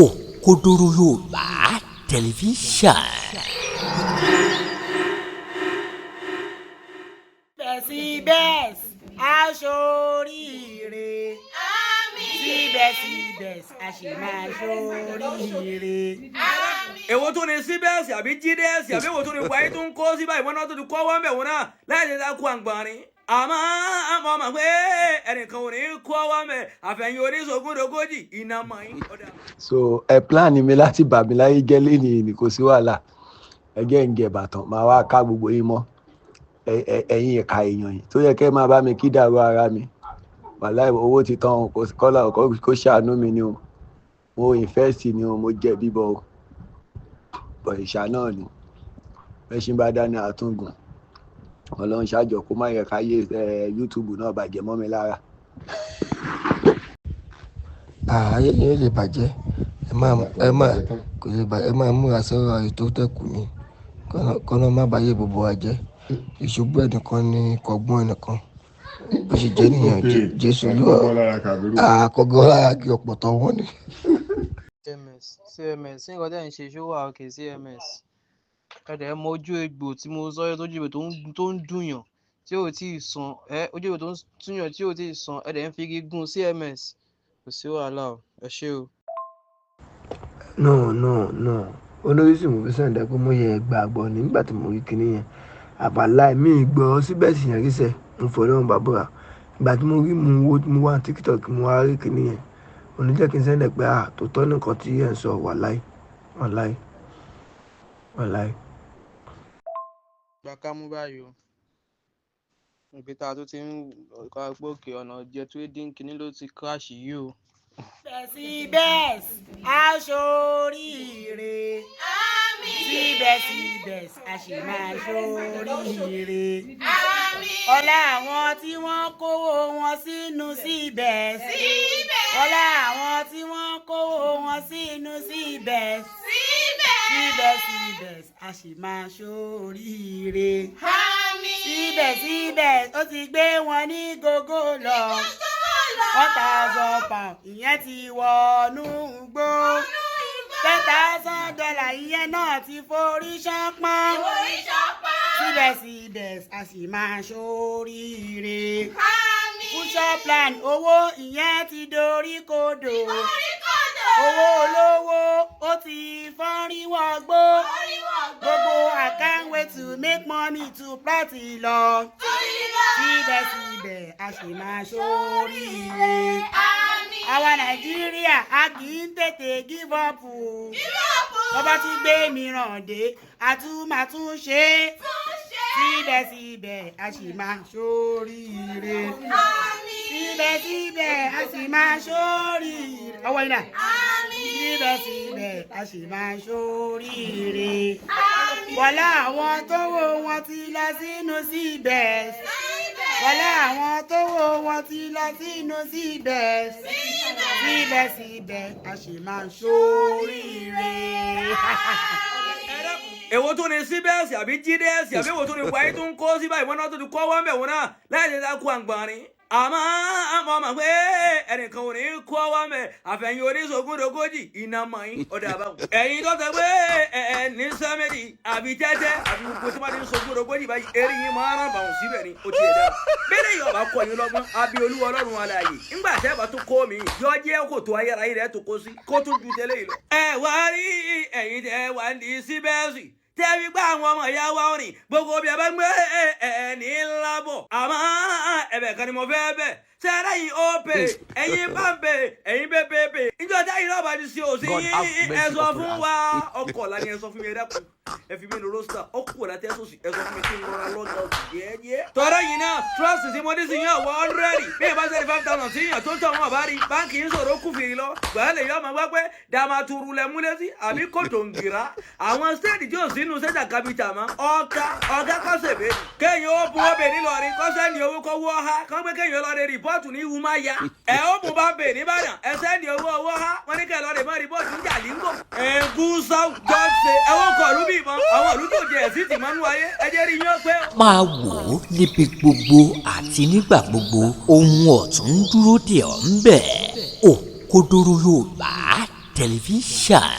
Òkodoro Yorùbá tẹlifíṣàn. Síbẹ̀síbẹ̀ aṣoríire. Síbẹ̀síbẹ̀ a sì máa ṣoríire. Èwo tó ní síbẹ̀sì àbí jídẹ́sì àbí èwo tó ní wáyé tó ń kó sí báyìí wọ́n náà tó ti kọ́ wọ́n bẹ̀ wọ́n náà láì ṣe dákú àǹgbọ̀nrín. Àmọ́ ọmọ pé ẹnìkan ò ní kọ́ wọ́n bẹ̀ àfẹ̀yìn oníṣogúndogójì iná mọ̀ yín. So ẹ plan mi láti bà mí láyé jẹ́ lẹ́nìí ni kò sí wàhálà ẹgẹ́ ń gẹ̀ bàtàn máa wá ká gbogbo yín mọ́ ẹ̀yin ẹ̀ka èèyàn yìí tó yẹ kẹ́ máa bá mi kí dàrú ara mi wàláì owó ti tán kọ́lá kó ṣàánú mi ni o mo invest ni o mo jẹ bíbọ o bọ̀ ìṣà náà ni ẹṣin bá dání àtúngùn ọlọ́run ṣáàjọ kó má yẹ káyé YouTube náà bàjẹ́ mọ́ mi lára. Ayé yẹn lè bàjẹ́ ẹ máa múra sọ́rọ̀ ètò tẹ̀kù ni kọ́nà má bàyè gbogbo wa jẹ́ ìṣubú ẹnìkan ní kọ́gbọ́n ẹnìkan bó ṣe jẹ́ nìyẹn Jésù ló àkọ́gọ́ lára kí ọ̀pọ̀tọ̀ wọn ni. CMS nǹkan tẹ́ ń ṣe ṣó wà òkè CMS ẹ̀dẹ̀ mọ ojú egbò tí mo sọ yẹn tó ojú egbò tó ń dùnyàn tí ò tí ì sàn ojú egbò tó ń dùnyàn tí ò tí ì sàn ẹ̀dẹ̀ ń fi igi gún CMS kò sí wàhálà o ẹ ṣé o. no olórí sì mú fi sàn dẹ́ pé mo yẹ gbàgbọ́ nígbà tí mo rí kinní yẹn àbálá mi gbọ́ síbẹ̀ sì yẹn ríṣẹ́ mo fọ́ lọ́rùn bàbúrà ìgbà tí mo rí mo wá TikTok mo wá rí kinní yẹn oníjẹ́ kí n sẹ́ndẹ̀ pé tòótọ́ nìkan tí ẹ̀ ń sọ wàláì. gbàká mú báyìí o ìgbéta tó ti ń kọ́ agbóòkè ọ̀nà jẹ́ tó dín kínní ló ti crash yìí o. Síbẹ̀síbẹ̀ aṣoríire. Síbẹ̀síbẹ̀ a sì máa ṣoríire. Ọlá àwọn tí wọ́n kówó wọn sínú síbẹ̀. Ọlá àwọn tí wọ́n kówó wọn sínú síbẹ̀. Síbẹ̀síbẹ̀ a sì máa ṣoríire. Síbẹ̀síbẹ̀ ó ti gbé wọn ní gógó lọ. £1,000 ìyẹn ti wọnú gbó. $10,000 ìyẹn náà ti forí ṣánpọ́n. Síbẹ̀síbẹ̀ a sì máa ṣoríire. Future plan owó ìyẹn ti dorí kodò. Owó olówó ó ti fọ́nrí wọgbó. Gbogbo I can't wait to make money to party lọ. Síbẹ̀síbẹ̀ a sì máa ṣoríire. Àwa Nàìjíríà a kì í tètè give up. Bọ́bá tún gbé mìíràn dé àtúmàtúnṣe. Síbẹ̀síbẹ̀ a sì máa ṣoríire. Síbẹ̀síbẹ̀ a sì máa ṣoríire. Ọwọ́ iná. Síbẹ̀síbẹ̀ a sì máa ṣoríire. Wọ́lá àwọn tó wò wọ́n ti lọ sínú síbẹ̀. Wọ́lá àwọn tó wò wọ́n ti lọ sínú síbẹ̀. Síbẹ̀síbẹ̀ a sì máa ṣoríire. Èwo tó ní síbẹ̀sì àbí jídẹ́sì àbí èwo tó ní wáyé tó ń kó sí báyìí wọ́n náà tó ti kọ́ wọ́n bẹ̀ wọ́n náà láì ṣe dákú àǹgbọ̀nrín. Àmọ́ ọmọ pé ẹnìkan ò ní kọ́ wọ́n bẹ̀ àfẹ̀yìn oníṣogúndogójì iná mọ̀ yín ọ̀dà àbáwò. Ẹ̀yin tó sọ pé ní sẹ́mẹ́dì àbí tẹ́tẹ́ àbí gbogbo tí wọ́n ti ń ṣogúndogójì báyìí eré yín máa ń rán bàwọn síbẹ̀ ni ó ti ẹ̀ dá. Bẹ́ẹ̀ yóò bá kọ́ yín lọ́gbọ́n àbí olúwa ọlọ́run alààyè ńgbà tẹ́ bá tó kó mi yọ jẹ́ kòtò ayérayé rẹ̀ tó kó sí kó tún ju tẹ́lẹ̀ yìí lọ. Ẹ wá rí ẹ̀yin tẹ́ wá ní síbẹ̀sì tẹ́bí gbá àwọn ọmọ ìyá wa rìn gbogbo bí ẹ bá gbé ní ńlá bọ̀ àmọ́ ẹ̀bẹ̀ kan ni mo fẹ́ bẹ̀ sẹ́rẹ́ yìí ó pè ẹ̀yin bá ń pè ẹ̀yin bẹ́ẹ̀ bẹ́ẹ̀ pè níjọ́ táyì náà bá ti ṣe òsì ẹ sọ fún wa ọkọ̀ lani ẹ sọ fún mi ẹ dẹ́kun ẹ fi mi ní rosta ọkọ̀ láti ẹ sọ̀sì ẹ sọ fún mi kí n rọra lọ́gà díẹ̀díẹ̀. tọ́rọ yìí náà trust tí mo ní sí yàn 100 bí ẹ bá sẹ́ni 5,000 sí yàn tó ń tọ̀ wọn bá rí báńkì ń sọ̀rọ̀ kù fìrí lọ gbàlẹ̀ yọ ọmọ gbọ́ pé dàmàtúrú lẹ múlẹ̀ sí àbí kòtò ń gìrà àwọn stéèdì tí ò sínú sẹ́jà kábíyà mọ́ ọ̀gá kọ́sẹ̀bẹ̀ kéèyàn ó bu ọbẹ̀ nílọrin kọ́sẹ̀ ní owó kọ́wọ́ ha kán pé kéèyàn lọ rẹ rìpọ́ọ̀tù ní Umaya ẹ̀ ó mú bá bẹ̀ nìbàdàn ẹsẹ̀ ní owó ha wọ́n ní kẹ́ lọ rẹ mọ́ rìpọ́ọ̀tù ń jà líńgò ẹ̀gún sáwù jọ́ọ̀ṣe ẹ̀wọ̀n kọ̀ọ̀lù bí ìbọn àwọn ìlú tó jẹ ẹ̀sìn tì mọ́nú ayé ẹjẹ́ rí yín ó pé. Máa wò ó níbi gbogbo àti nígbà gbogbo ohun ọ̀tún ń dúró dè ọ́ ń bẹ̀. Òkodoro Yorùbá tẹlifíṣàn.